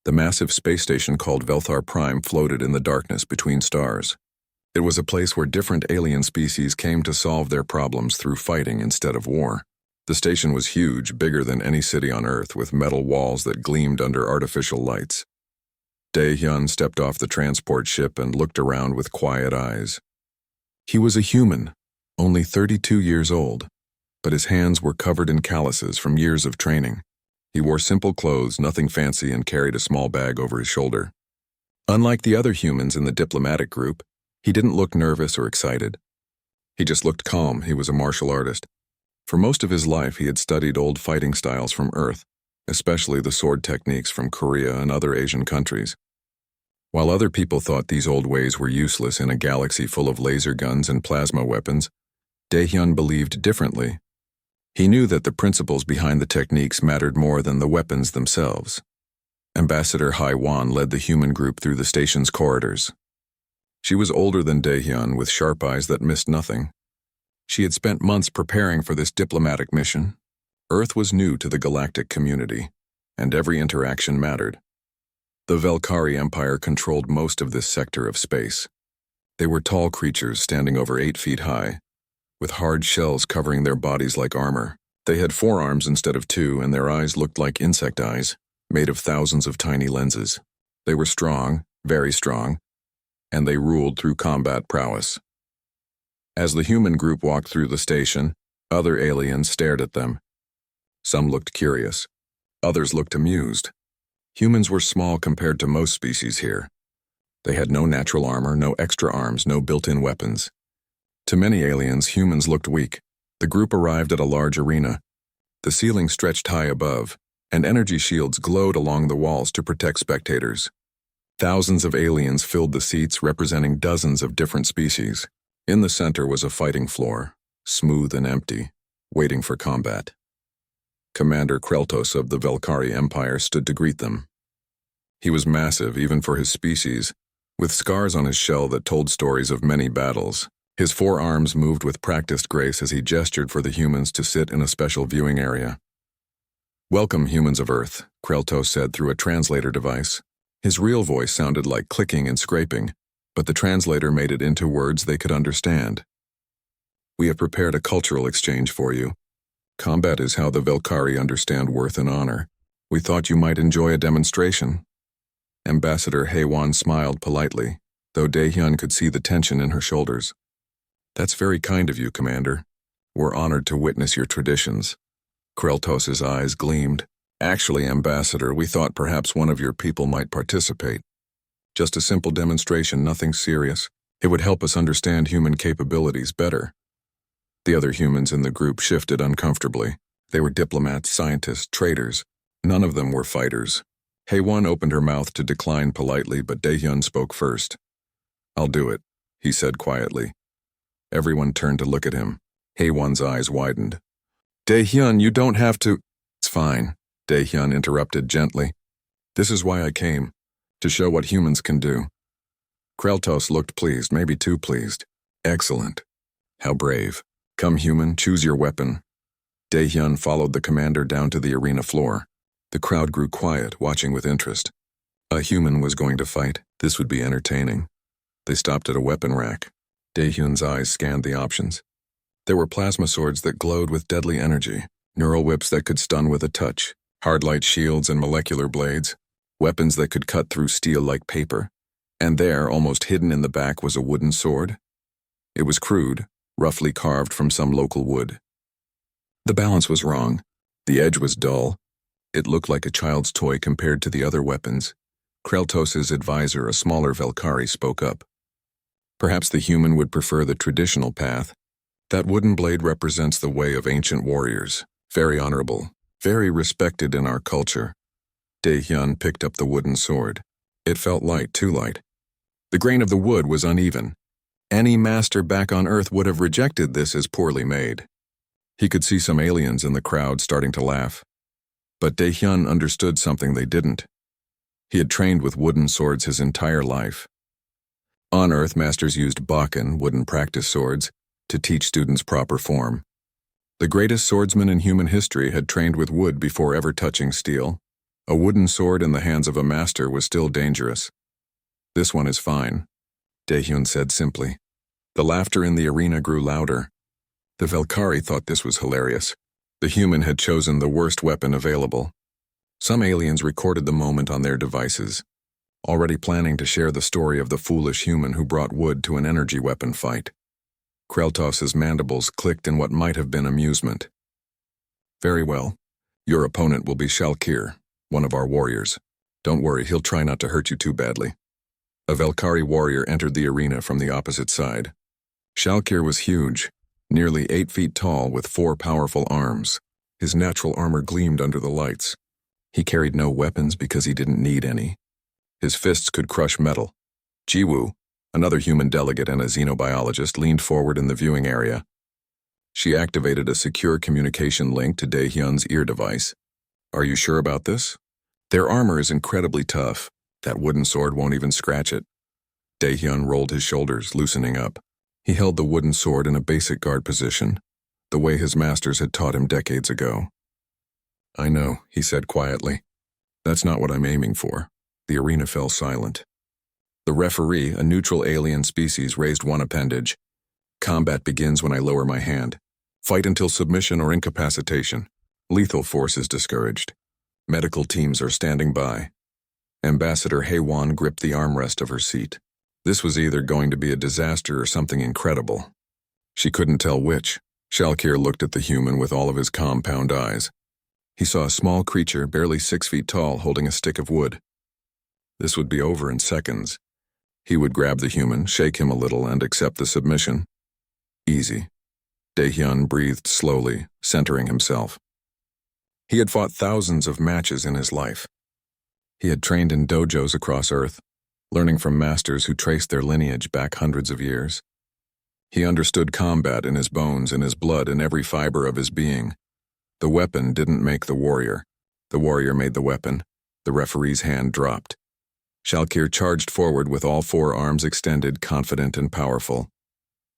The massive space station called Velthar Prime floated in the darkness between stars. It was a place where different alien species came to solve their problems through fighting instead of war. The station was huge, bigger than any city on Earth, with metal walls that gleamed under artificial lights. Dae-hyun stepped off the transport ship and looked around with quiet eyes. He was a human, only 32 years old, but his hands were covered in calluses from years of training. He wore simple clothes, nothing fancy, and carried a small bag over his shoulder. Unlike the other humans in the diplomatic group, he didn't look nervous or excited. He just looked calm. He was a martial artist. For most of his life, he had studied old fighting styles from Earth, especially the sword techniques from Korea and other Asian countries. While other people thought these old ways were useless in a galaxy full of laser guns and plasma weapons, Dae-hyun believed differently. He knew that the principles behind the techniques mattered more than the weapons themselves. Ambassador Hai-wan led the human group through the station's corridors. She was older than Dae-hyun, with sharp eyes that missed nothing. She had spent months preparing for this diplomatic mission. Earth was new to the galactic community, and every interaction mattered. The Velkhari Empire controlled most of this sector of space. They were tall creatures standing over 8 feet high, with hard shells covering their bodies like armor. They had 4 arms instead of 2, and their eyes looked like insect eyes, made of thousands of tiny lenses. They were strong, very strong, and they ruled through combat prowess. As the human group walked through the station, other aliens stared at them. Some looked curious. Others looked amused. Humans were small compared to most species here. They had no natural armor, no extra arms, no built-in weapons. To many aliens, humans looked weak. The group arrived at a large arena. The ceiling stretched high above, and energy shields glowed along the walls to protect spectators. Thousands of aliens filled the seats, representing dozens of different species. In the center was a fighting floor, smooth and empty, waiting for combat. Commander Kreltos of the Velkhari Empire stood to greet them. He was massive, even for his species, with scars on his shell that told stories of many battles. His 4 arms moved with practiced grace as he gestured for the humans to sit in a special viewing area. "Welcome, humans of Earth," Kreltos said through a translator device. His real voice sounded like clicking and scraping, but the translator made it into words they could understand. "We have prepared a cultural exchange for you. Combat is how the Velkhari understand worth and honor. We thought you might enjoy a demonstration." Ambassador Hai-wan smiled politely, though Dae-hyun could see the tension in her shoulders. "That's very kind of you, Commander. We're honored to witness your traditions." Kreltos's eyes gleamed. "Actually, Ambassador, we thought perhaps one of your people might participate. Just a simple demonstration, nothing serious. It would help us understand human capabilities better." The other humans in the group shifted uncomfortably. They were diplomats, scientists, traders. None of them were fighters. Hai-wan opened her mouth to decline politely, but Dae-hyun spoke first. "I'll do it," he said quietly. Everyone turned to look at him. Hai-wan's eyes widened. "Dae-hyun, you don't have to—" "It's fine," Dae-hyun interrupted gently. "This is why I came, to show what humans can do." Kreltos looked pleased, maybe too pleased. "Excellent. How brave. Come, human, choose your weapon." Dae-hyun followed the commander down to the arena floor. The crowd grew quiet, watching with interest. A human was going to fight. This would be entertaining. They stopped at a weapon rack. Dae-hyun's eyes scanned the options. There were plasma swords that glowed with deadly energy, neural whips that could stun with a touch, hard-light shields and molecular blades, weapons that could cut through steel like paper. And there, almost hidden in the back, was a wooden sword. It was crude, roughly carved from some local wood. The balance was wrong. The edge was dull. It looked like a child's toy compared to the other weapons. Kreltos's advisor, a smaller Velkhari, spoke up. "Perhaps the human would prefer the traditional path. That wooden blade represents the way of ancient warriors. Very honorable, very respected in our culture." Dae-hyun picked up the wooden sword. It felt light, too light. The grain of the wood was uneven. Any master back on Earth would have rejected this as poorly made. He could see some aliens in the crowd starting to laugh. But Dae-hyun understood something they didn't. He had trained with wooden swords his entire life. On Earth, masters used bakken, wooden practice swords, to teach students proper form. The greatest swordsman in human history had trained with wood before ever touching steel. A wooden sword in the hands of a master was still dangerous. "This one is fine," Daehyun said simply. The laughter in the arena grew louder. The Valkyrie thought this was hilarious. The human had chosen the worst weapon available. Some aliens recorded the moment on their devices, already planning to share the story of the foolish human who brought wood to an energy weapon fight. Kreltos's mandibles clicked in what might have been amusement. "Very well. Your opponent will be Shalkir, one of our warriors. Don't worry, he'll try not to hurt you too badly." A Valkyrie warrior entered the arena from the opposite side. Shalkir was huge, nearly 8 feet tall with 4 powerful arms. His natural armor gleamed under the lights. He carried no weapons because he didn't need any. His fists could crush metal. Jiwoo, another human delegate and a xenobiologist, leaned forward in the viewing area. She activated a secure communication link to Daehyun's ear device. "Are you sure about this? Their armor is incredibly tough. That wooden sword won't even scratch it." Daehyun rolled his shoulders, loosening up. He held the wooden sword in a basic guard position, the way his masters had taught him decades ago. "I know," he said quietly. "That's not what I'm aiming for." The arena fell silent. The referee, a neutral alien species, raised one appendage. "Combat begins when I lower my hand. Fight until submission or incapacitation. Lethal force is discouraged. Medical teams are standing by." Ambassador Haewon gripped the armrest of her seat. This was either going to be a disaster or something incredible. She couldn't tell which. Shalkir looked at the human with all of his compound eyes. He saw a small creature, barely 6 feet tall, holding a stick of wood. This would be over in seconds. He would grab the human, shake him a little, and accept the submission. Easy. Daehyun breathed slowly, centering himself. He had fought thousands of matches in his life. He had trained in dojos across Earth, learning from masters who traced their lineage back hundreds of years. He understood combat in his bones, in his blood, in every fiber of his being. The weapon didn't make the warrior. The warrior made the weapon. The referee's hand dropped. Shalkir charged forward with all 4 arms extended, confident and powerful.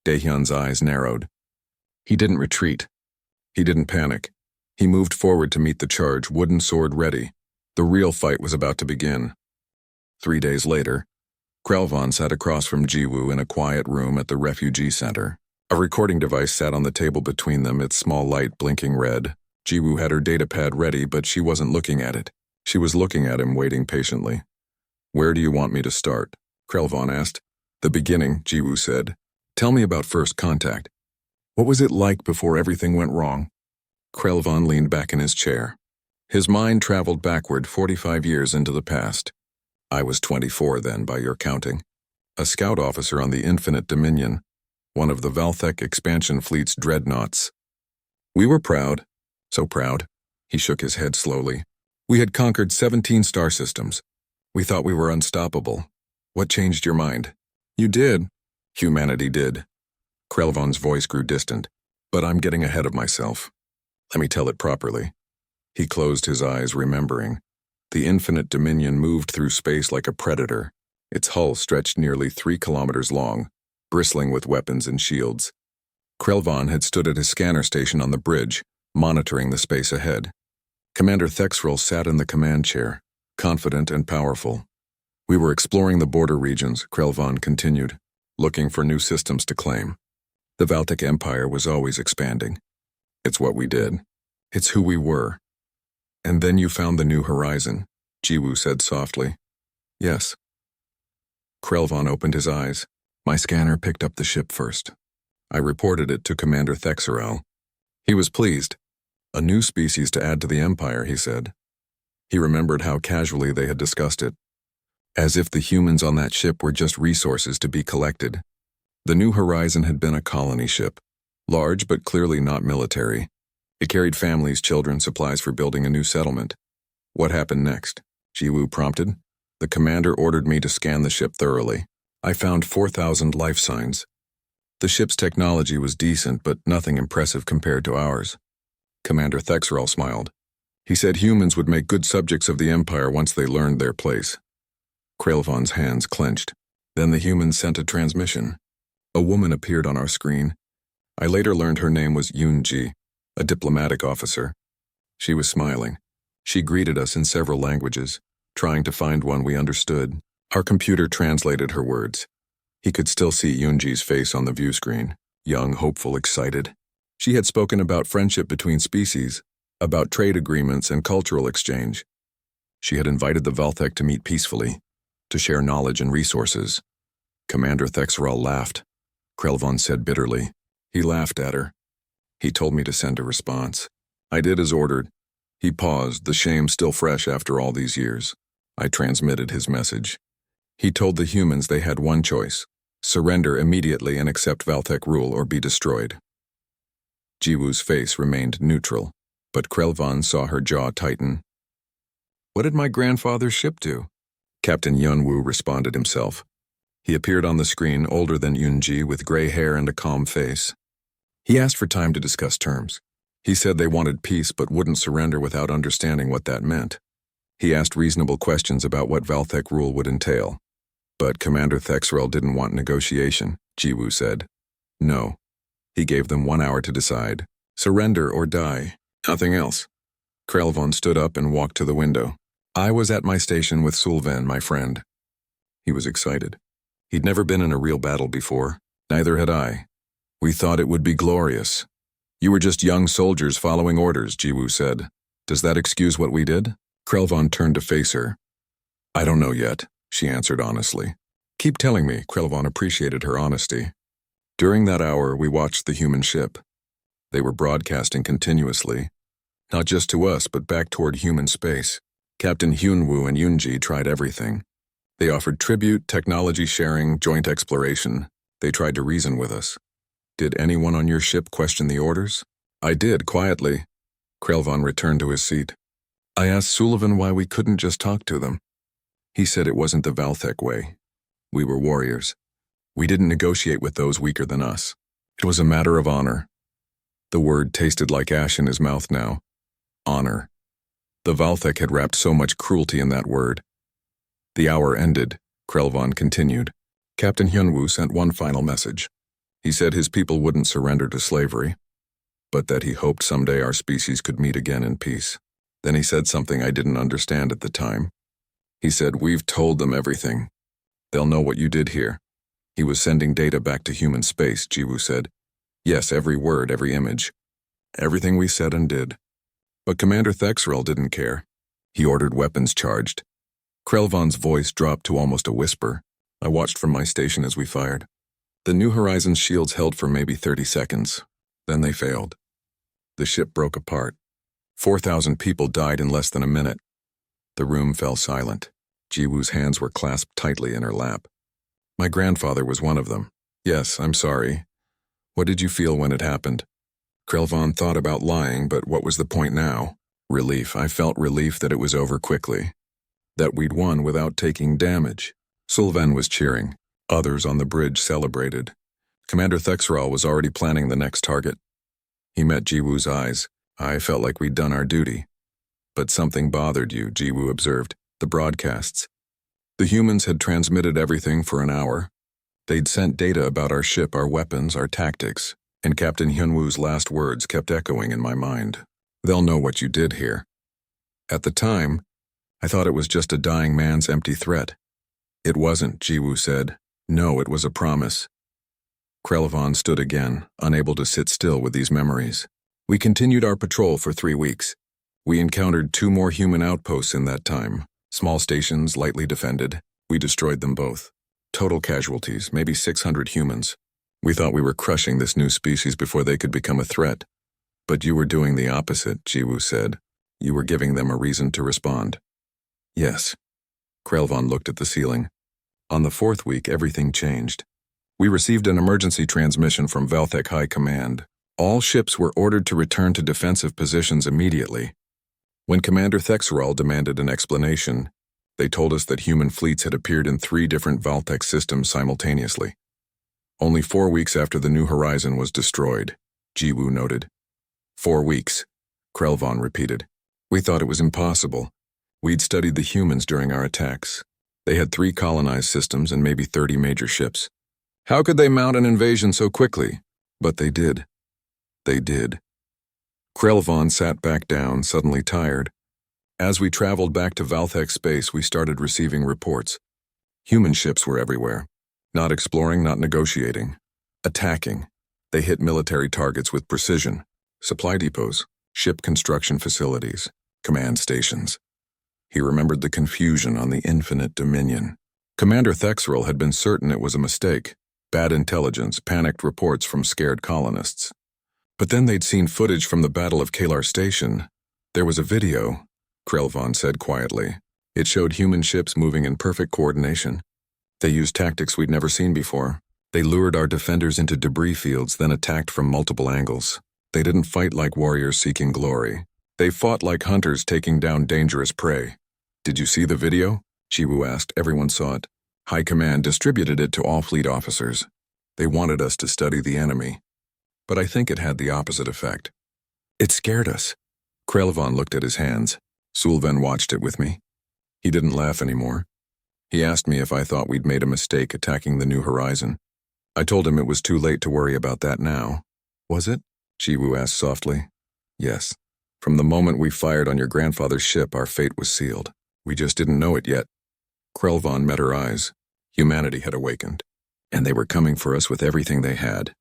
Daehyun's eyes narrowed. He didn't retreat. He didn't panic. He moved forward to meet the charge, wooden sword ready. The real fight was about to begin. 3 days later, Krelvan sat across from Jiwoo in a quiet room at the Refugee Center. A recording device sat on the table between them, its small light blinking red. Jiwoo had her datapad ready, but she wasn't looking at it. She was looking at him, waiting patiently. "Where do you want me to start?" Krelvan asked. "The beginning," Jiwoo said. "Tell me about first contact. What was it like before everything went wrong?" Krelvan leaned back in his chair. His mind traveled backward 45 years into the past. "I was 24 then, by your counting. A scout officer on the Infinite Dominion, one of the Valthek expansion fleet's dreadnoughts. We were proud, so proud." He shook his head slowly. "We had conquered 17 star systems. We thought we were unstoppable. What changed your mind?" "You did." "Humanity did." Krelvan's voice grew distant. "But I'm getting ahead of myself. Let me tell it properly." He closed his eyes, remembering. The Infinite Dominion moved through space like a predator. Its hull stretched nearly 3 kilometers long, bristling with weapons and shields. Krelvan had stood at his scanner station on the bridge, monitoring the space ahead. Commander Thexrel sat in the command chair, confident and powerful. "We were exploring the border regions," Krelvan continued, "looking for new systems to claim. The Valtic Empire was always expanding. It's what we did. It's who we were." "And then you found the New Horizon," Jiwoo said softly. "Yes." Krelvan opened his eyes. "My scanner picked up the ship first. I reported it to Commander Thexrel. He was pleased. A new species to add to the Empire," he said. He remembered how casually they had discussed it, as if the humans on that ship were just resources to be collected. The New Horizon had been a colony ship, large but clearly not military. It carried families, children, supplies for building a new settlement. "What happened next?" Jiwoo prompted. "The commander ordered me to scan the ship thoroughly. I found 4,000 life signs. The ship's technology was decent, but nothing impressive compared to ours." Commander Thexrel smiled. He said humans would make good subjects of the Empire once they learned their place. Krelvan's hands clenched. Then the humans sent a transmission. A woman appeared on our screen. I later learned her name was Yoon-ji, a diplomatic officer. She was smiling. She greeted us in several languages, trying to find one we understood. Our computer translated her words. He could still see Yunji's face on the view screen, young, hopeful, excited. She had spoken about friendship between species, about trade agreements and cultural exchange. She had invited the Valthek to meet peacefully, to share knowledge and resources. Commander Thexral laughed. Krelvon said bitterly. He laughed at her. He told me to send a response. I did as ordered. He paused, the shame still fresh after all these years. I transmitted his message. He told the humans they had one choice: surrender immediately and accept Valthek rule or be destroyed. Jiwoo's face remained neutral, but Krelvon saw her jaw tighten. What did my grandfather's ship do? Captain Yunwoo responded himself. He appeared on the screen, older than Yunji, with gray hair and a calm face. He asked for time to discuss terms. He said they wanted peace but wouldn't surrender without understanding what that meant. He asked reasonable questions about what Valthek rule would entail. But Commander Thexrel didn't want negotiation, Jiwoo said. No. He gave them 1 hour to decide. Surrender or die. Nothing else. Krelvon stood up and walked to the window. I was at my station with Sulven, my friend. He was excited. He'd never been in a real battle before. Neither had I. We thought it would be glorious. You were just young soldiers following orders, Jiwoo said. Does that excuse what we did? Krelvon turned to face her. I don't know yet, she answered honestly. Keep telling me, Krelvon appreciated her honesty. During that hour, we watched the human ship. They were broadcasting continuously, not just to us, but back toward human space. Captain Hyunwoo and Yunji tried everything. They offered tribute, technology sharing, joint exploration. They tried to reason with us. Did anyone on your ship question the orders? I did, quietly. Krelvon returned to his seat. I asked Sullivan why we couldn't just talk to them. He said it wasn't the Valthek way. We were warriors. We didn't negotiate with those weaker than us. It was a matter of honor. The word tasted like ash in his mouth now. Honor. The Valthek had wrapped so much cruelty in that word. The hour ended, Krelvon continued. Captain Hyunwoo sent one final message. He said his people wouldn't surrender to slavery, but that he hoped someday our species could meet again in peace. Then he said something I didn't understand at the time. He said, we've told them everything. They'll know what you did here. He was sending data back to human space, Jiwoo said. Yes, every word, every image. Everything we said and did. But Commander Thexrel didn't care. He ordered weapons charged. Krelvon's voice dropped to almost a whisper. I watched from my station as we fired. The New Horizons shields held for maybe 30 seconds. Then they failed. The ship broke apart. 4,000 people died in less than a minute. The room fell silent. Jiwoo's hands were clasped tightly in her lap. My grandfather was one of them. Yes, I'm sorry. What did you feel when it happened? Krelvon thought about lying, but what was the point now? Relief. I felt relief that it was over quickly. That we'd won without taking damage. Sulven was cheering. Others on the bridge celebrated. Commander Thexral was already planning the next target. He met Jiwoo's eyes. I felt like we'd done our duty. But something bothered you, Jiwoo observed. The broadcasts. The humans had transmitted everything for an hour. They'd sent data about our ship, our weapons, our tactics. And Captain Hyunwoo's last words kept echoing in my mind. They'll know what you did here. At the time, I thought it was just a dying man's empty threat. It wasn't, Jiwoo said. No, it was a promise. Krelvon stood again, unable to sit still with these memories. We continued our patrol for 3 weeks. We encountered 2 more human outposts in that time. Small stations, lightly defended. We destroyed them both. Total casualties, maybe 600 humans. We thought we were crushing this new species before they could become a threat. But you were doing the opposite, Jiwoo said. You were giving them a reason to respond. Yes. Krelvon looked at the ceiling. On the 4th week, everything changed. We received an emergency transmission from Valthek High Command. All ships were ordered to return to defensive positions immediately. When Commander Thexral demanded an explanation, they told us that human fleets had appeared in 3 different Valthek systems simultaneously. Only 4 weeks after the New Horizon was destroyed, Jiwoo noted. 4 weeks, Krelvon repeated. We thought it was impossible. We'd studied the humans during our attacks. They had 3 colonized systems and maybe 30 major ships. How could they mount an invasion so quickly? But they did. They did. Krelvon sat back down, suddenly tired. As we traveled back to Valthek space, we started receiving reports. Human ships were everywhere. Not exploring, not negotiating. Attacking. They hit military targets with precision. Supply depots, ship construction facilities, command stations. He remembered the confusion on the Infinite Dominion. Commander Thexerl had been certain it was a mistake. Bad intelligence, panicked reports from scared colonists. But then they'd seen footage from the Battle of Kalar Station. There was a video, Krelvon said quietly. It showed human ships moving in perfect coordination. They used tactics we'd never seen before. They lured our defenders into debris fields, then attacked from multiple angles. They didn't fight like warriors seeking glory. They fought like hunters taking down dangerous prey. Did you see the video? Jiwoo asked. Everyone saw it. High Command distributed it to all fleet officers. They wanted us to study the enemy. But I think it had the opposite effect. It scared us. Krelvon looked at his hands. Sulven watched it with me. He didn't laugh anymore. He asked me if I thought we'd made a mistake attacking the New Horizon. I told him it was too late to worry about that now. Was it? Jiwoo asked softly. Yes. From the moment we fired on your grandfather's ship, our fate was sealed. We just didn't know it yet. Krelvon met her eyes. Humanity had awakened. And they were coming for us with everything they had.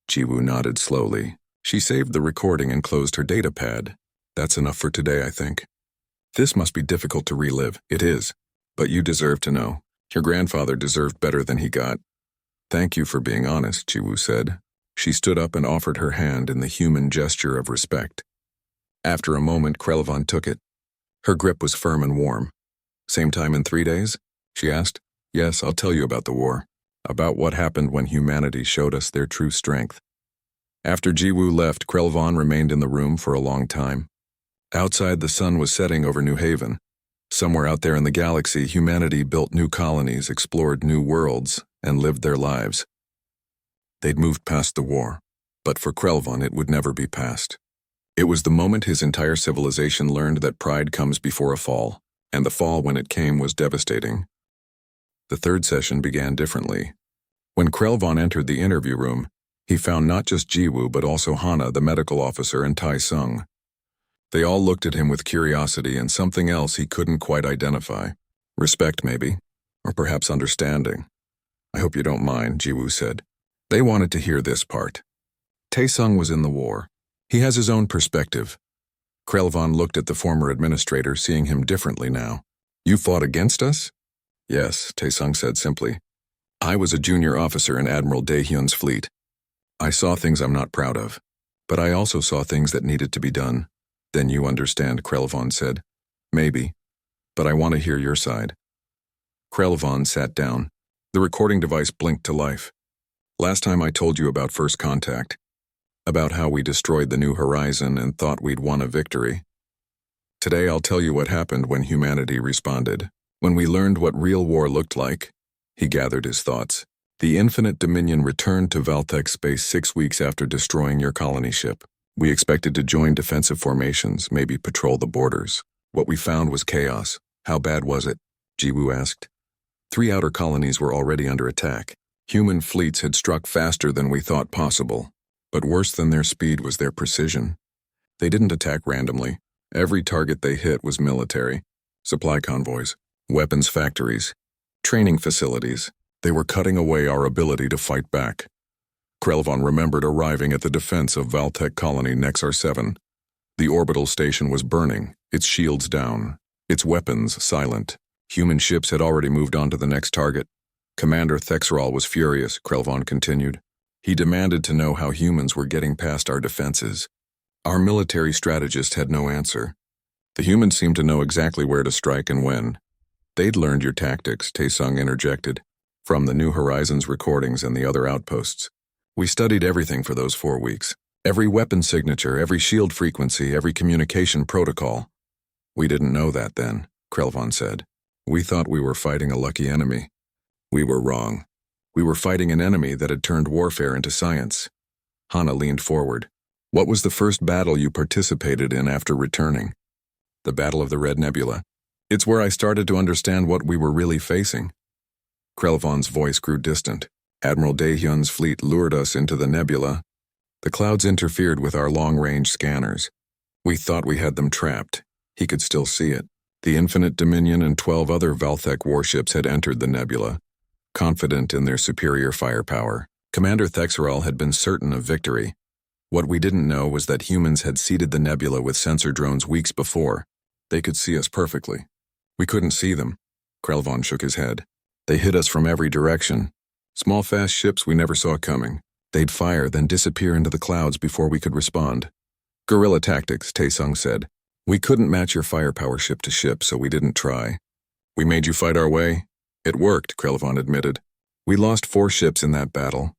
Jiwoo nodded slowly. She saved the recording and closed her data pad. That's enough for today, I think. This must be difficult to relive. It is. But you deserve to know. Your grandfather deserved better than he got. Thank you for being honest, Jiwoo said. She stood up and offered her hand in the human gesture of respect. After a moment, Krelvon took it. Her grip was firm and warm. Same time in 3 days? She asked. Yes, I'll tell you about the war. About what happened when humanity showed us their true strength. After Jiwoo left, Krelvon remained in the room for a long time. Outside, the sun was setting over New Haven. Somewhere out there in the galaxy, humanity built new colonies, explored new worlds, and lived their lives. They'd moved past the war, but for Krelvon it would never be past. It was the moment his entire civilization learned that pride comes before a fall, and the fall when it came was devastating. The third session began differently. When Krelvon entered the interview room, he found not just Jiwoo but also Hana, the medical officer, and Tai Sung. They all looked at him with curiosity and something else he couldn't quite identify. Respect, maybe, or perhaps understanding. I hope you don't mind, Jiwoo said. They wanted to hear this part. Taesung was in the war. He has his own perspective. Krelvon looked at the former administrator, seeing him differently now. You fought against us? Yes, Taesung said simply. I was a junior officer in Admiral Daehyun's fleet. I saw things I'm not proud of, but I also saw things that needed to be done. Then you understand, Krelvon said. Maybe, but I want to hear your side. Krelvon sat down. The recording device blinked to life. Last time I told you about first contact, about how we destroyed the New Horizon and thought we'd won a victory. Today I'll tell you what happened when humanity responded, when we learned what real war looked like. He gathered his thoughts. The Infinite Dominion returned to Valthek space 6 weeks after destroying your colony ship. We expected to join defensive formations, maybe patrol the borders. What we found was chaos. How bad was it? Jiwoo asked. 3 outer colonies were already under attack. Human fleets had struck faster than we thought possible. But worse than their speed was their precision. They didn't attack randomly. Every target they hit was military. Supply convoys, weapons factories, training facilities. They were cutting away our ability to fight back. Krelvon remembered arriving at the defense of Valthek colony Nexar 7. The orbital station was burning, its shields down, its weapons silent. Human ships had already moved on to the next target. Commander Thexerl was furious, Krelvon continued. He demanded to know how humans were getting past our defenses. Our military strategist had no answer. The humans seemed to know exactly where to strike and when. They'd learned your tactics, Taesung interjected, from the New Horizons recordings and the other outposts. We studied everything for those 4 weeks. Every weapon signature, every shield frequency, every communication protocol. We didn't know that then, Krelvon said. We thought we were fighting a lucky enemy. We were wrong. We were fighting an enemy that had turned warfare into science. Hana leaned forward. What was the first battle you participated in after returning? The Battle of the Red Nebula. It's where I started to understand what we were really facing. Krelvon's voice grew distant. Admiral Daehyun's fleet lured us into the nebula. The clouds interfered with our long-range scanners. We thought we had them trapped. He could still see it. The Infinite Dominion and 12 other Valthek warships had entered the nebula, confident in their superior firepower. Commander Thexerol had been certain of victory. What we didn't know was that humans had seeded the nebula with sensor drones weeks before. They could see us perfectly. We couldn't see them. Krelvon shook his head. They hit us from every direction. Small, fast ships we never saw coming. They'd fire, then disappear into the clouds before we could respond. Guerrilla tactics, Taesung said. We couldn't match your firepower ship to ship, so we didn't try. We made you fight our way. It worked, Krelvon admitted. We lost 4 ships in that battle.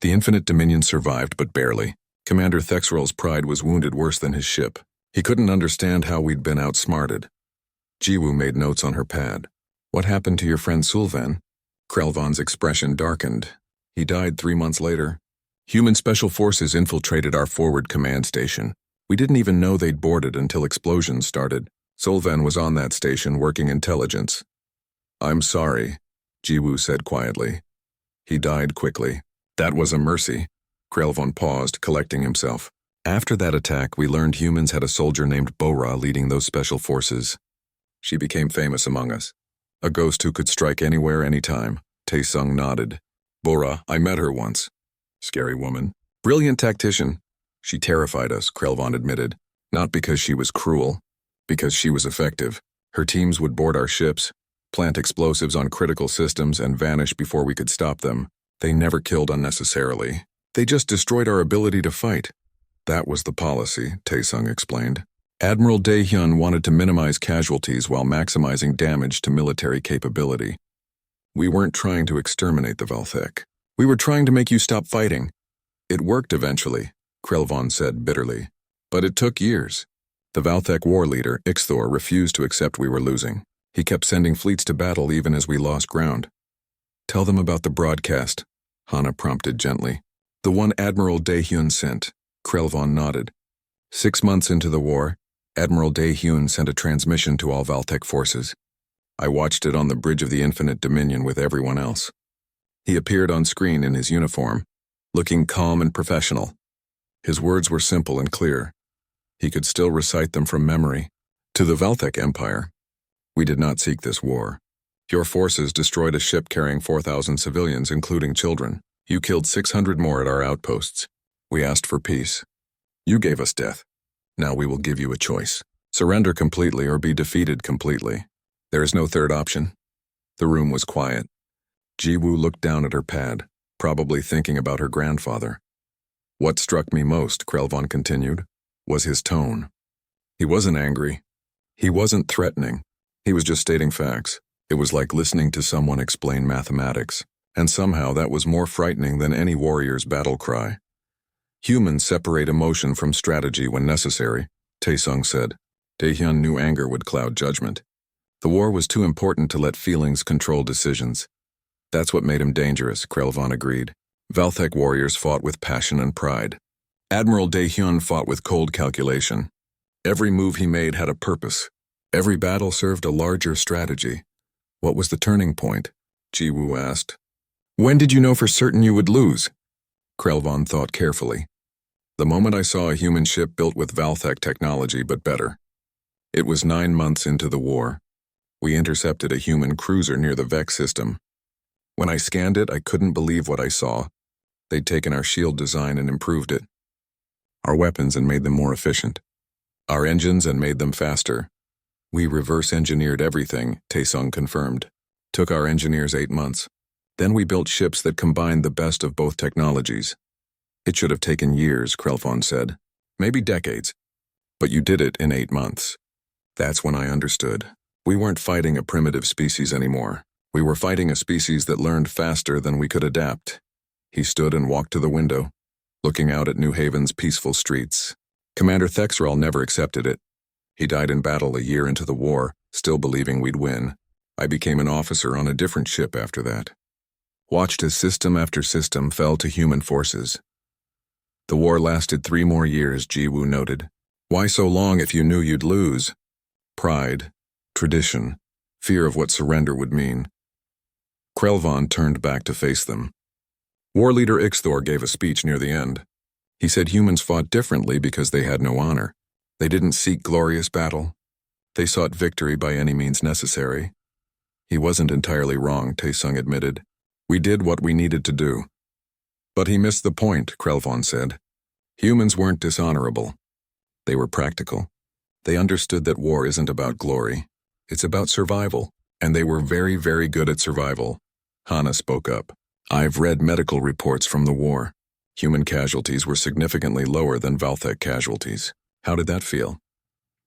The Infinite Dominion survived, but barely. Commander Thexerol's pride was wounded worse than his ship. He couldn't understand how we'd been outsmarted. Jiwoo made notes on her pad. What happened to your friend Sulvan? Krelvon's expression darkened. He died 3 months later. Human Special Forces infiltrated our forward command station. We didn't even know they'd boarded until explosions started. Sulvan was on that station working intelligence. I'm sorry, Jiwoo said quietly. He died quickly. That was a mercy. Krelvon paused, collecting himself. After that attack, we learned humans had a soldier named Bora leading those special forces. She became famous among us. A ghost who could strike anywhere, anytime. Taesung nodded. Bora, I met her once. Scary woman. Brilliant tactician. She terrified us, Krelvon admitted. Not because she was cruel. Because she was effective. Her teams would board our ships, plant explosives on critical systems, and vanish before we could stop them. They never killed unnecessarily. They just destroyed our ability to fight. That was the policy, Taesung explained. Admiral Daehyun wanted to minimize casualties while maximizing damage to military capability. We weren't trying to exterminate the Valthek. We were trying to make you stop fighting. It worked eventually, Krelvon said bitterly. But it took years. The Valthek war leader, Ixthor, refused to accept we were losing. He kept sending fleets to battle even as we lost ground. Tell them about the broadcast, Hana prompted gently. The one Admiral Daehyun sent. Krelvon nodded. 6 months into the war, Admiral Daehyun sent a transmission to all Valthek forces. I watched it on the bridge of the Infinite Dominion with everyone else. He appeared on screen in his uniform, looking calm and professional. His words were simple and clear. He could still recite them from memory. To the Valthek Empire, we did not seek this war. Your forces destroyed a ship carrying 4,000 civilians, including children. You killed 600 more at our outposts. We asked for peace. You gave us death. Now we will give you a choice. Surrender completely or be defeated completely. There is no third option. The room was quiet. Jiwoo looked down at her pad, probably thinking about her grandfather. What struck me most, Krelvon continued, was his tone. He wasn't angry. He wasn't threatening. He was just stating facts. It was like listening to someone explain mathematics, and somehow that was more frightening than any warrior's battle cry. Humans separate emotion from strategy when necessary, Taesung said. Daehyun knew anger would cloud judgment. The war was too important to let feelings control decisions. That's what made him dangerous, Krelvon agreed. Valthek warriors fought with passion and pride. Admiral Daehyun fought with cold calculation. Every move he made had a purpose. Every battle served a larger strategy. What was the turning point? Jiwoo asked. When did you know for certain you would lose? Krelvon thought carefully. The moment I saw a human ship built with Valthek technology, but better. It was 9 months into the war. We intercepted a human cruiser near the Vex system. When I scanned it, I couldn't believe what I saw. They'd taken our shield design and improved it. Our weapons and made them more efficient. Our engines and made them faster. We reverse-engineered everything, Taesung confirmed. Took our engineers 8 months. Then we built ships that combined the best of both technologies. It should have taken years, Krelvon said. Maybe decades. But you did it in 8 months. That's when I understood. We weren't fighting a primitive species anymore. We were fighting a species that learned faster than we could adapt. He stood and walked to the window, looking out at New Haven's peaceful streets. Commander Thexerol never accepted it. He died in battle a year into the war, still believing we'd win. I became an officer on a different ship after that. Watched as system after system fell to human forces. The war lasted 3 more years, Jiwoo noted. Why so long if you knew you'd lose? Pride, tradition, fear of what surrender would mean. Krelvon turned back to face them. War leader Ixthor gave a speech near the end. He said humans fought differently because they had no honor. They didn't seek glorious battle. They sought victory by any means necessary. He wasn't entirely wrong, Taesung admitted. We did what we needed to do. But he missed the point, Krelvon said. Humans weren't dishonorable. They were practical. They understood that war isn't about glory. It's about survival. And they were very, very good at survival. Hana spoke up. I've read medical reports from the war. Human casualties were significantly lower than Valthek casualties. How did that feel?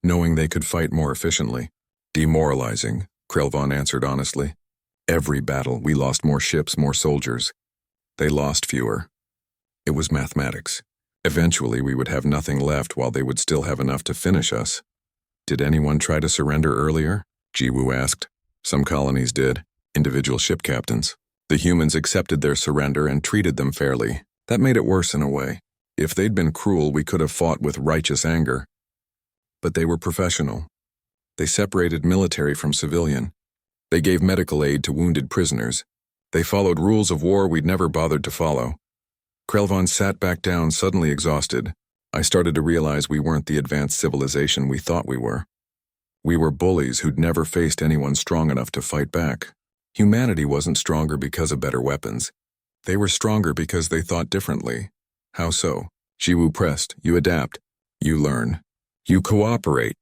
Knowing they could fight more efficiently. Demoralizing, Krelvon answered honestly. Every battle, we lost more ships, more soldiers. They lost fewer. It was mathematics. Eventually, we would have nothing left while they would still have enough to finish us. Did anyone try to surrender earlier? Jiwoo asked. Some colonies did, individual ship captains. The humans accepted their surrender and treated them fairly. That made it worse in a way. If they'd been cruel, we could have fought with righteous anger. But they were professional. They separated military from civilian. They gave medical aid to wounded prisoners. They followed rules of war we'd never bothered to follow. Krelvon sat back down, suddenly exhausted. I started to realize we weren't the advanced civilization we thought we were. We were bullies who'd never faced anyone strong enough to fight back. Humanity wasn't stronger because of better weapons. They were stronger because they thought differently. How so? Jiwoo pressed. You adapt. You learn. You cooperate.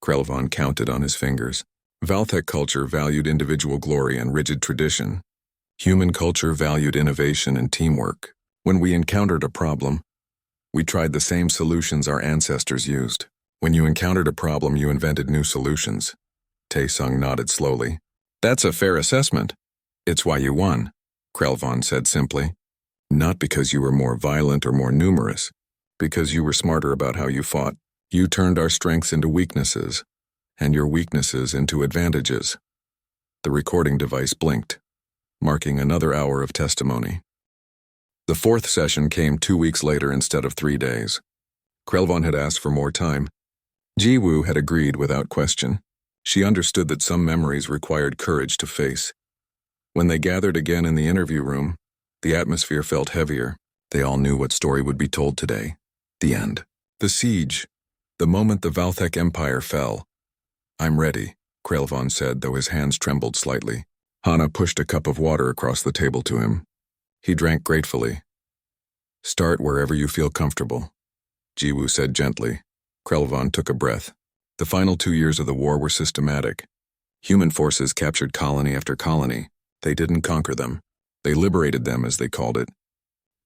Krelvon counted on his fingers. Valthek culture valued individual glory and rigid tradition. Human culture valued innovation and teamwork. When we encountered a problem, we tried the same solutions our ancestors used. When you encountered a problem, you invented new solutions. Taesung nodded slowly. That's a fair assessment. It's why you won, Krelvon said simply. Not because you were more violent or more numerous, because you were smarter about how you fought. You turned our strengths into weaknesses, and your weaknesses into advantages. The recording device blinked, marking another hour of testimony. The fourth session came 2 weeks later instead of 3 days. Krelvon had asked for more time. Jiwoo had agreed without question. She understood that some memories required courage to face. When they gathered again in the interview room, the atmosphere felt heavier. They all knew what story would be told today. The end. The siege. The moment the Valthek Empire fell. I'm ready, Krelvon said, though his hands trembled slightly. Hana pushed a cup of water across the table to him. He drank gratefully. Start wherever you feel comfortable, Jiwoo said gently. Krelvon took a breath. The final 2 years of the war were systematic. Human forces captured colony after colony. They didn't conquer them. They liberated them, as they called it.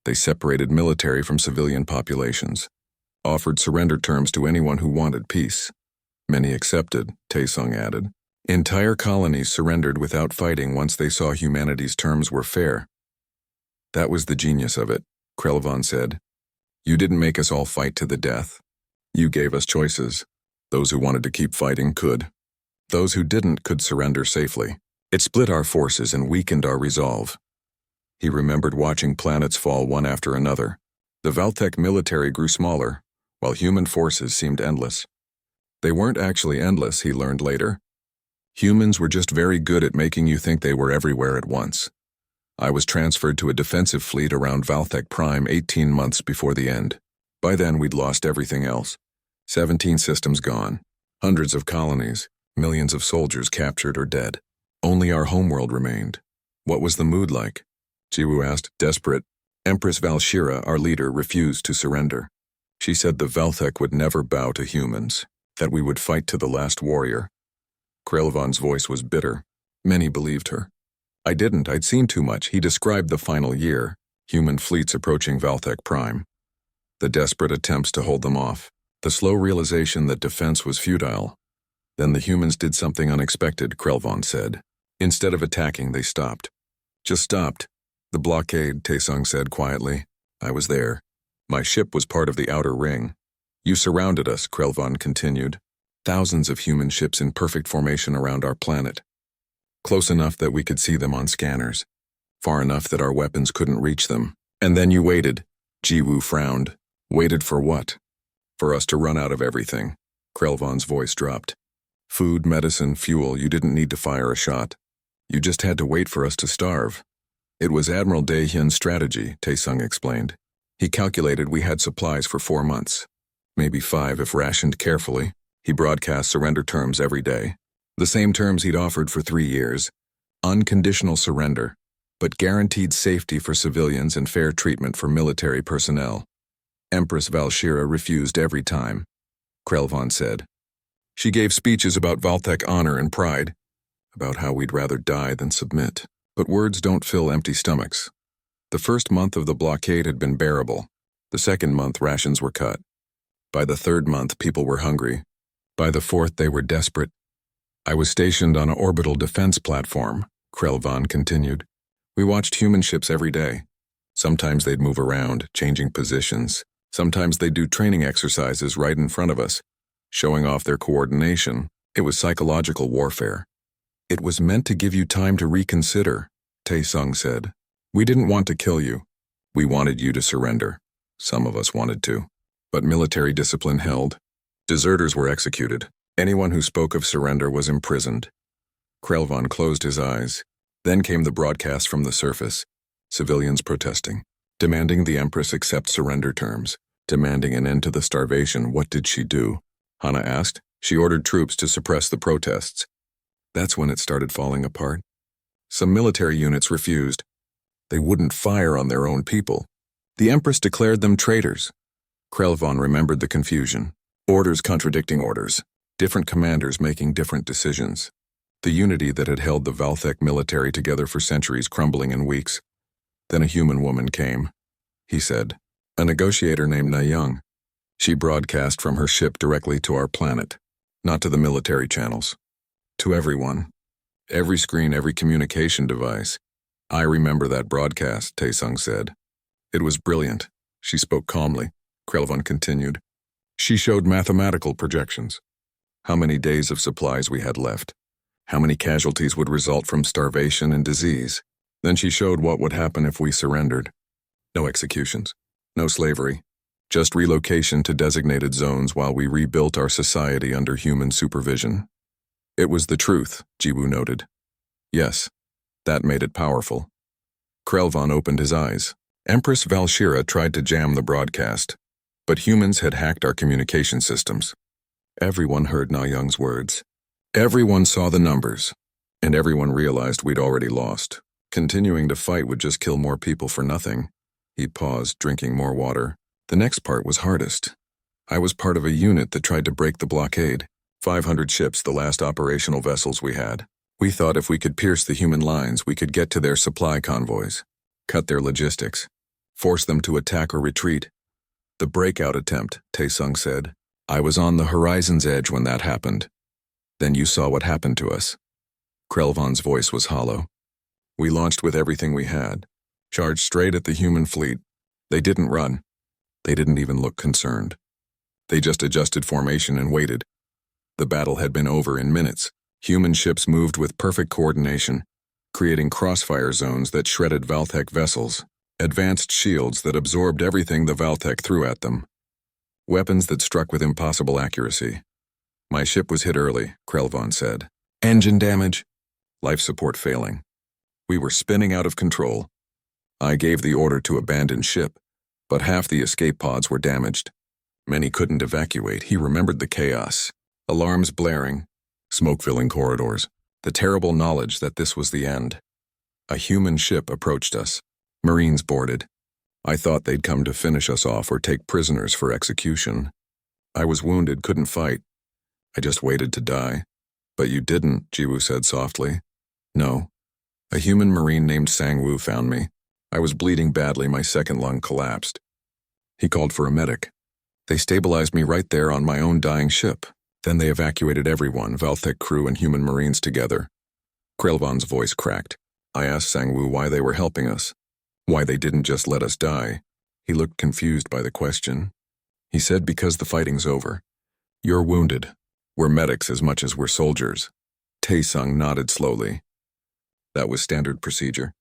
They separated military from civilian populations, offered surrender terms to anyone who wanted peace. Many accepted, Taesung added. Entire colonies surrendered without fighting once they saw humanity's terms were fair. That was the genius of it, Krelvon said. You didn't make us all fight to the death. You gave us choices. Those who wanted to keep fighting could. Those who didn't could surrender safely. It split our forces and weakened our resolve. He remembered watching planets fall one after another. The Valthek military grew smaller, while human forces seemed endless. They weren't actually endless, he learned later. Humans were just very good at making you think they were everywhere at once. I was transferred to a defensive fleet around Valthek Prime 18 months before the end. By then, we'd lost everything else. 17 systems gone, hundreds of colonies, millions of soldiers captured or dead. Only our homeworld remained. What was the mood like? Jiwoo asked, desperate. Empress Valshira, our leader, refused to surrender. She said the Valthek would never bow to humans, that we would fight to the last warrior. Krelvon's voice was bitter. Many believed her. I didn't, I'd seen too much. He described the final year, human fleets approaching Valthek Prime. The desperate attempts to hold them off. The slow realization that defense was futile. Then the humans did something unexpected, Krelvon said. Instead of attacking, they stopped. Just stopped. The blockade, Taesung said quietly. I was there. My ship was part of the outer ring. You surrounded us, Krelvon continued. Thousands of human ships in perfect formation around our planet. Close enough that we could see them on scanners. Far enough that our weapons couldn't reach them. And then you waited. Jiwoo frowned. Waited for what? For us to run out of everything. Krelvon's voice dropped. Food, medicine, fuel, you didn't need to fire a shot. You just had to wait for us to starve. It was Admiral Daehyun's strategy, Taesung explained. He calculated we had supplies for 4 months. Maybe 5 if rationed carefully. He broadcast surrender terms every day. The same terms he'd offered for 3 years. Unconditional surrender, but guaranteed safety for civilians and fair treatment for military personnel. Empress Valshira refused every time, Krelvan said. She gave speeches about Valthek honor and pride, about how we'd rather die than submit. But words don't fill empty stomachs. The first month of the blockade had been bearable. The second month, rations were cut. By the third month, people were hungry. By the fourth, they were desperate. I was stationed on an orbital defense platform, Krelvan continued. We watched human ships every day. Sometimes they'd move around, changing positions. Sometimes they'd do training exercises right in front of us, showing off their coordination. It was psychological warfare. It was meant to give you time to reconsider, Tae-sung said. We didn't want to kill you. We wanted you to surrender. Some of us wanted to. But military discipline held. Deserters were executed. Anyone who spoke of surrender was imprisoned. Krelvan closed his eyes. Then came the broadcast from the surface. Civilians protesting, demanding the Empress accept surrender terms, demanding an end to the starvation. What did she do? Hana asked. She ordered troops to suppress the protests. That's when it started falling apart. Some military units refused. They wouldn't fire on their own people. The Empress declared them traitors. Krelvan remembered the confusion. Orders contradicting orders. Different commanders making different decisions. The unity that had held the Valthek military together for centuries crumbling in weeks. Then a human woman came, he said. A negotiator named Nayang. She broadcast from her ship directly to our planet, not to the military channels. To everyone. Every screen, every communication device. I remember that broadcast, Tae-sung said. It was brilliant. She spoke calmly. Krelvan continued. She showed mathematical projections. How many days of supplies we had left. How many casualties would result from starvation and disease. Then she showed what would happen if we surrendered. No executions. No slavery. Just relocation to designated zones while we rebuilt our society under human supervision. It was the truth, Jiwoo noted. Yes, that made it powerful. Krelvan opened his eyes. Empress Valshira tried to jam the broadcast, but humans had hacked our communication systems. Everyone heard Nayang's words. Everyone saw the numbers, and everyone realized we'd already lost. Continuing to fight would just kill more people for nothing. He paused, drinking more water. The next part was hardest. I was part of a unit that tried to break the blockade. 500 ships, the last operational vessels we had. We thought if we could pierce the human lines, we could get to their supply convoys, cut their logistics, force them to attack or retreat. The breakout attempt, Tae-sung said. I was on the horizon's edge when that happened. Then you saw what happened to us. Krelvan's voice was hollow. We launched with everything we had, charged straight at the human fleet. They didn't run. They didn't even look concerned. They just adjusted formation and waited. The battle had been over in minutes. Human ships moved with perfect coordination, creating crossfire zones that shredded Valthek vessels, advanced shields that absorbed everything the Valthek threw at them, weapons that struck with impossible accuracy. My ship was hit early, Krelvan said. Engine damage, life support failing. We were spinning out of control. I gave the order to abandon ship, but half the escape pods were damaged. Many couldn't evacuate. He remembered the chaos. Alarms blaring, smoke-filling corridors, the terrible knowledge that this was the end. A human ship approached us. Marines boarded. I thought they'd come to finish us off or take prisoners for execution. I was wounded, couldn't fight. I just waited to die. But you didn't, Jiwoo said softly. No. A human Marine named Sang-woo found me. I was bleeding badly, my second lung collapsed. He called for a medic. They stabilized me right there on my own dying ship. Then they evacuated everyone, Valthek crew and human Marines together. Krelvan's voice cracked. I asked Sang-woo why they were helping us. Why they didn't just let us die. He looked confused by the question. He said because the fighting's over. You're wounded. We're medics as much as we're soldiers. Tae-sung nodded slowly. That was standard procedure.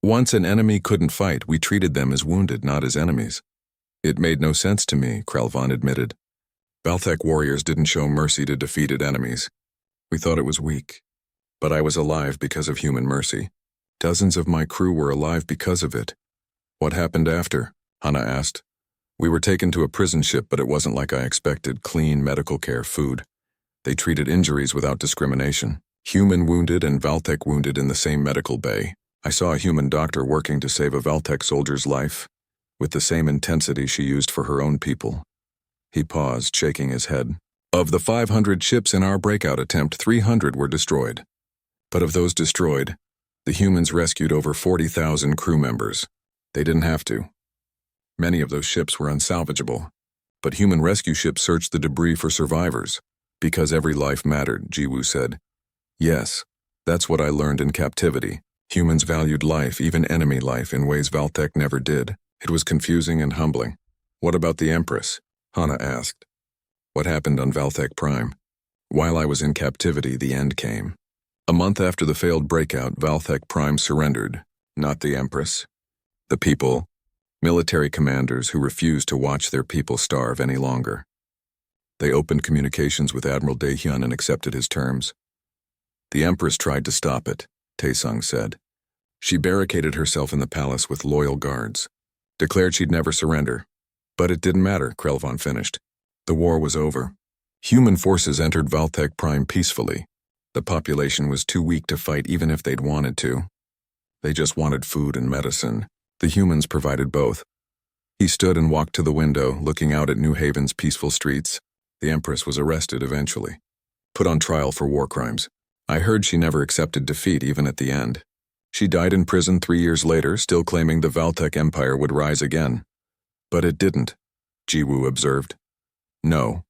Once an enemy couldn't fight, we treated them as wounded, not as enemies. It made no sense to me, Krelvan admitted. Valthek warriors didn't show mercy to defeated enemies. We thought it was weak. But I was alive because of human mercy. Dozens of my crew were alive because of it. What happened after? Hana asked. We were taken to a prison ship, but it wasn't like I expected. Clean medical care, food. They treated injuries without discrimination. Human wounded and Valtech wounded in the same medical bay. I saw a human doctor working to save a Valtech soldier's life, with the same intensity she used for her own people. He paused, shaking his head. Of the 500 ships in our breakout attempt, 300 were destroyed. But of those destroyed, the humans rescued over 40,000 crew members. They didn't have to. Many of those ships were unsalvageable, but human rescue ships searched the debris for survivors. Because every life mattered, Jiwoo said. Yes, that's what I learned in captivity. Humans valued life, even enemy life, in ways Valtech never did. It was confusing and humbling. What about the Empress? Hana asked. What happened on Valtech Prime? While I was in captivity, the end came. A month after the failed breakout, Valtech Prime surrendered. Not the Empress. The people, military commanders who refused to watch their people starve any longer. They opened communications with Admiral Daehyun and accepted his terms. The Empress tried to stop it, Taesung said. She barricaded herself in the palace with loyal guards, declared she'd never surrender. But it didn't matter, Krelvon finished. The war was over. Human forces entered Valtech Prime peacefully. The population was too weak to fight even if they'd wanted to. They just wanted food and medicine. The humans provided both. He stood and walked to the window, looking out at New Haven's peaceful streets. The Empress was arrested eventually, put on trial for war crimes. I heard she never accepted defeat even at the end. She died in prison 3 years later, still claiming the Valtech Empire would rise again. But it didn't, Jiwoo observed. No,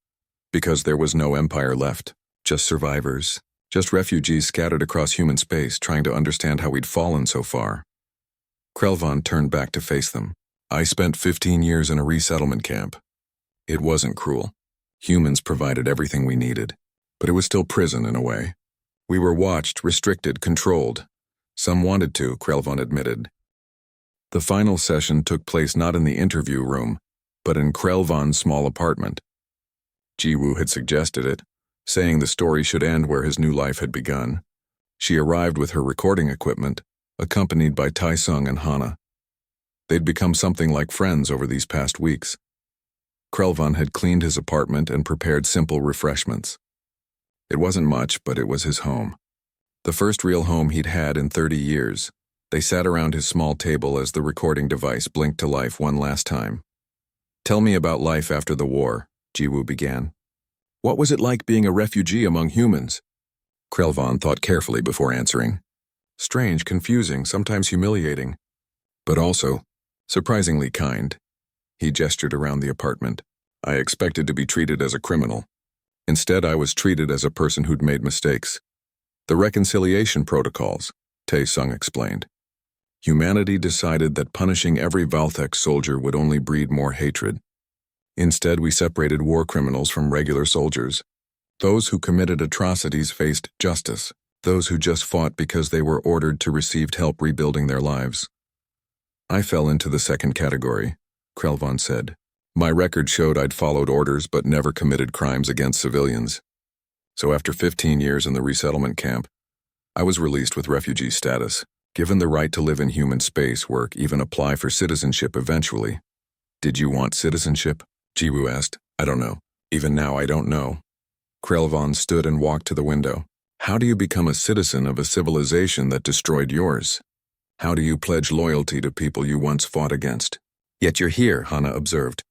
because there was no empire left, just survivors, just refugees scattered across human space trying to understand how we'd fallen so far. Krelvon turned back to face them. I spent 15 years in a resettlement camp. It wasn't cruel. Humans provided everything we needed, but it was still prison in a way. We were watched, restricted, controlled. Some wanted to, Krelvon admitted. The final session took place not in the interview room, but in Krelvon's small apartment. Jiwoo had suggested it, saying the story should end where his new life had begun. She arrived with her recording equipment, accompanied by Taesung and Hana. They'd become something like friends over these past weeks. Krelvon had cleaned his apartment and prepared simple refreshments. It wasn't much, but it was his home. The first real home he'd had in 30 years. They sat around his small table as the recording device blinked to life one last time. Tell me about life after the war, Jiwoo began. What was it like being a refugee among humans? Krelvon thought carefully before answering. Strange, confusing, sometimes humiliating, but also surprisingly kind. He gestured around the apartment. I expected to be treated as a criminal. Instead, I was treated as a person who'd made mistakes. The reconciliation protocols, Taesung explained. Humanity decided that punishing every Valtech soldier would only breed more hatred. Instead, we separated war criminals from regular soldiers. Those who committed atrocities faced justice. Those who just fought because they were ordered to received help rebuilding their lives. I fell into the second category, Krelvon said. My record showed I'd followed orders but never committed crimes against civilians. So after 15 years in the resettlement camp, I was released with refugee status, given the right to live in human space, work, even apply for citizenship eventually. Did you want citizenship? Jiwoo asked. I don't know. Even now I don't know. Krelvon stood and walked to the window. How do you become a citizen of a civilization that destroyed yours? How do you pledge loyalty to people you once fought against? Yet you're here, Hana observed.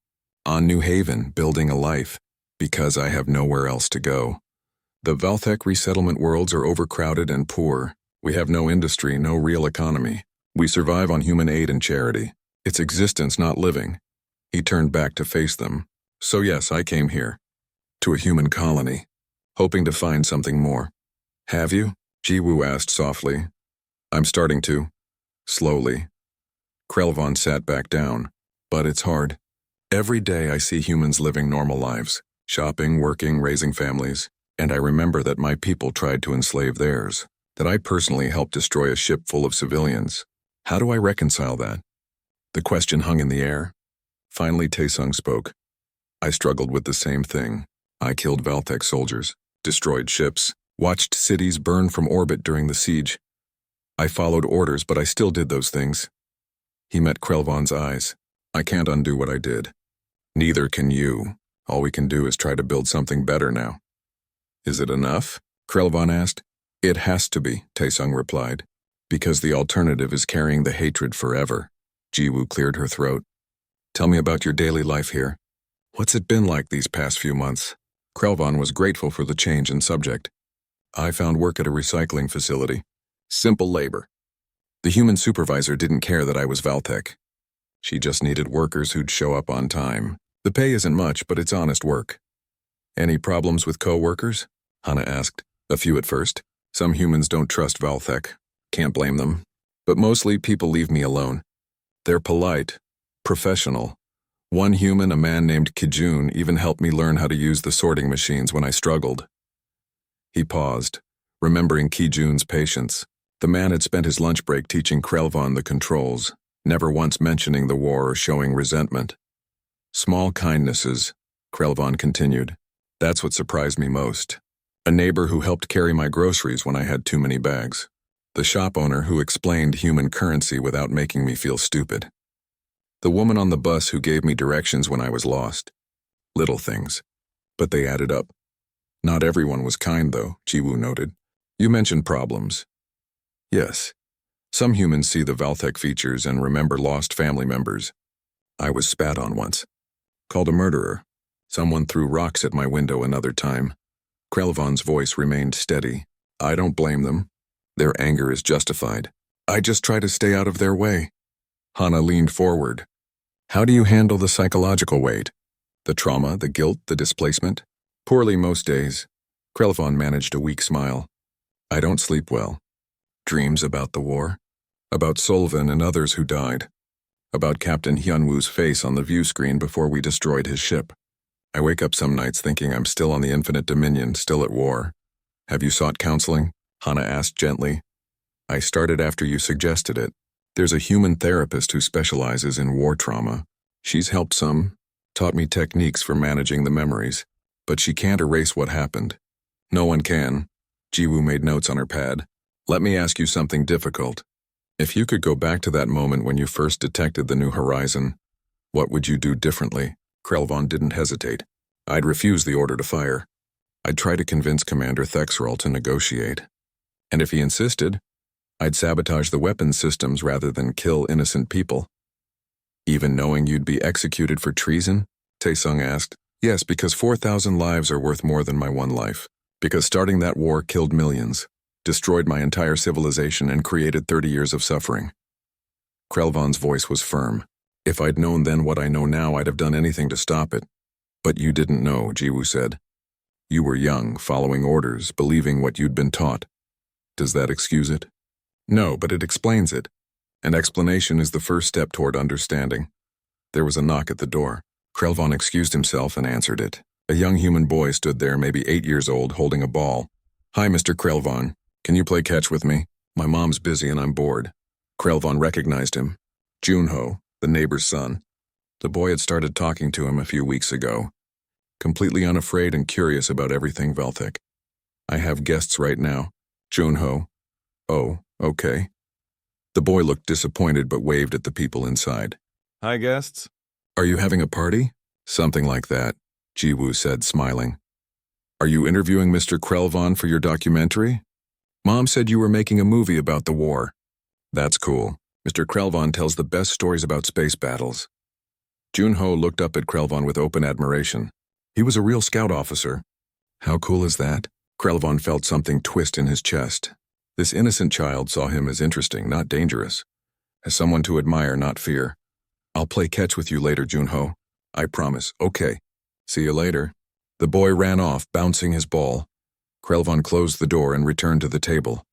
On New Haven, building a life, because I have nowhere else to go. The Valtech resettlement worlds are overcrowded and poor. We have no industry, no real economy. We survive on human aid and charity. It's existence, not living. He turned back to face them. So yes, I came here. To a human colony, hoping to find something more. Have you? Jiwoo asked softly. I'm starting to. Slowly. Krelvon sat back down. But it's hard. Every day I see humans living normal lives, shopping, working, raising families, and I remember that my people tried to enslave theirs, that I personally helped destroy a ship full of civilians. How do I reconcile that? The question hung in the air. Finally, Taesung spoke. I struggled with the same thing. I killed Valtech soldiers, destroyed ships, watched cities burn from orbit during the siege. I followed orders, but I still did those things. He met Krelvon's eyes. I can't undo what I did. Neither can you. All we can do is try to build something better now. Is it enough? Krelvan asked. It has to be, Taesung replied. Because the alternative is carrying the hatred forever. Jiwoo cleared her throat. Tell me about your daily life here. What's it been like these past few months? Krelvan was grateful for the change in subject. I found work at a recycling facility. Simple labor. The human supervisor didn't care that I was Valtech. She just needed workers who'd show up on time. The pay isn't much, but it's honest work. Any problems with co-workers? Hana asked. A few at first. Some humans don't trust Valtech. Can't blame them. But mostly people leave me alone. They're polite, professional. One human, a man named Kijun, even helped me learn how to use the sorting machines when I struggled. He paused, remembering Kijun's patience. The man had spent his lunch break teaching Krelvan the controls, never once mentioning the war or showing resentment. Small kindnesses, Krelvan continued. That's what surprised me most. A neighbor who helped carry my groceries when I had too many bags. The shop owner who explained human currency without making me feel stupid. The woman on the bus who gave me directions when I was lost. Little things. But they added up. Not everyone was kind, though, Jiwoo noted. You mentioned problems. Yes. Some humans see the Valtech features and remember lost family members. I was spat on once. Called a murderer. Someone threw rocks at my window another time. Krelvan's voice remained steady. I don't blame them. Their anger is justified. I just try to stay out of their way. Hana leaned forward. How do you handle the psychological weight? The trauma, the guilt, the displacement? Poorly most days. Krelvan managed a weak smile. I don't sleep well. Dreams about the war? About Solvin and others who died. About Captain Hyunwoo's face on the view screen before we destroyed his ship. I wake up some nights thinking I'm still on the Infinite Dominion, still at war. Have you sought counseling? Hana asked gently. I started after you suggested it. There's a human therapist who specializes in war trauma. She's helped some, taught me techniques for managing the memories, but she can't erase what happened. No one can. Jiwoo made notes on her pad. Let me ask you something difficult. If you could go back to that moment when you first detected the new horizon, what would you do differently? Krelvan didn't hesitate. I'd refuse the order to fire. I'd try to convince Commander Thexrel to negotiate. And if he insisted, I'd sabotage the weapons systems rather than kill innocent people. Even knowing you'd be executed for treason? Taesung asked. Yes, because 4,000 lives are worth more than my one life. Because starting that war killed millions, destroyed my entire civilization and created 30 years of suffering. Krelvan's voice was firm. If I'd known then what I know now, I'd have done anything to stop it. But you didn't know, Jiwoo said. You were young, following orders, believing what you'd been taught. Does that excuse it? No, but it explains it. An explanation is the first step toward understanding. There was a knock at the door. Krelvan excused himself and answered it. A young human boy stood there, maybe 8 years old, holding a ball. Hi, Mr. Krelvan. Can you play catch with me? My mom's busy and I'm bored. Krelvan recognized him. Junho, the neighbor's son. The boy had started talking to him a few weeks ago. Completely unafraid and curious about everything Valtech. I have guests right now. Junho. Oh, okay. The boy looked disappointed but waved at the people inside. Hi, guests. Are you having a party? Something like that, Jiwoo said, smiling. Are you interviewing Mr. Krelvan for your documentary? Mom said you were making a movie about the war. That's cool. Mr. Krelvan tells the best stories about space battles. Junho looked up at Krelvan with open admiration. He was a real scout officer. How cool is that? Krelvan felt something twist in his chest. This innocent child saw him as interesting, not dangerous. As someone to admire, not fear. I'll play catch with you later, Junho. I promise. Okay. See you later. The boy ran off, bouncing his ball. Krelvan closed the door and returned to the table.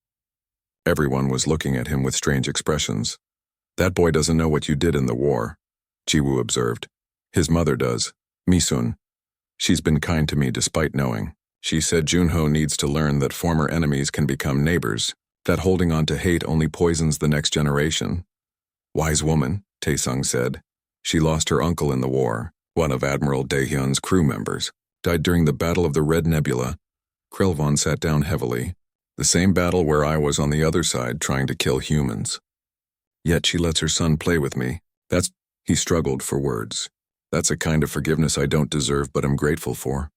Everyone was looking at him with strange expressions. That boy doesn't know what you did in the war, Jiwoo observed. His mother does, Misun. She's been kind to me despite knowing. She said Junho needs to learn that former enemies can become neighbors, that holding on to hate only poisons the next generation. Wise woman, Taesung said. She lost her uncle in the war, one of Admiral Daehyun's crew members, died during the Battle of the Red Nebula. Krelvan sat down heavily. The same battle where I was on the other side trying to kill humans. Yet she lets her son play with me. He struggled for words. That's a kind of forgiveness I don't deserve but am grateful for.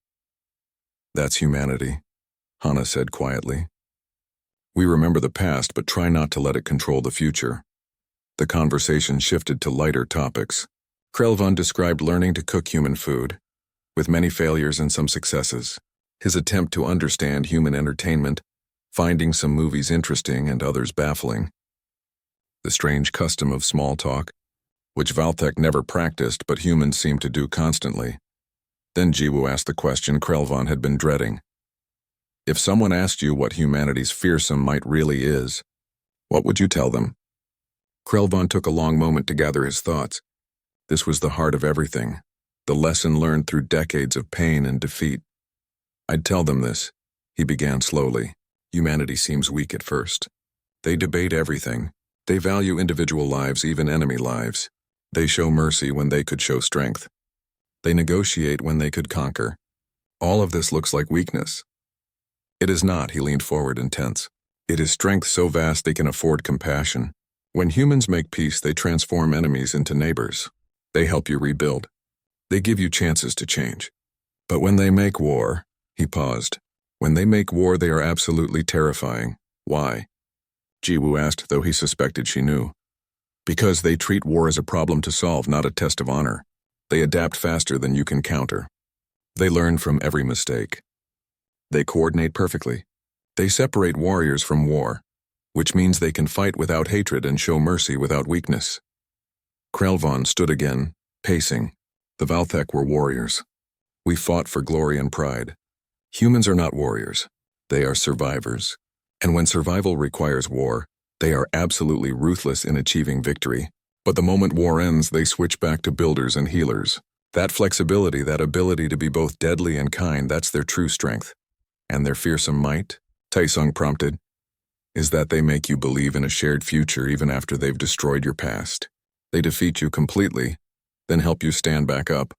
That's humanity. Hana said quietly. We remember the past, but try not to let it control the future. The conversation shifted to lighter topics. Krelvan described learning to cook human food, with many failures and some successes. His attempt to understand human entertainment, finding some movies interesting and others baffling. The strange custom of small talk, which Valthek never practiced but humans seemed to do constantly. Then Jiwoo asked the question Krelvan had been dreading. If someone asked you what humanity's fearsome might really is, what would you tell them? Krelvan took a long moment to gather his thoughts. This was the heart of everything, the lesson learned through decades of pain and defeat. I'd tell them this, he began slowly. Humanity seems weak at first. They debate everything. They value individual lives, even enemy lives. They show mercy when they could show strength. They negotiate when they could conquer. All of this looks like weakness. It is not, he leaned forward intense. It is strength so vast they can afford compassion. When humans make peace, they transform enemies into neighbors. They help you rebuild. They give you chances to change. But when they make war, he paused. When they make war, they are absolutely terrifying. Why? Jiwoo asked, though he suspected she knew. Because they treat war as a problem to solve, not a test of honor. They adapt faster than you can counter. They learn from every mistake. They coordinate perfectly. They separate warriors from war, which means they can fight without hatred and show mercy without weakness. Krelvan stood again, pacing. The Valthek were warriors. We fought for glory and pride. Humans are not warriors. They are survivors. And when survival requires war, they are absolutely ruthless in achieving victory. But the moment war ends, they switch back to builders and healers. That flexibility, that ability to be both deadly and kind, that's their true strength. And their fearsome might, Taesung prompted, is that they make you believe in a shared future even after they've destroyed your past. They defeat you completely, then help you stand back up.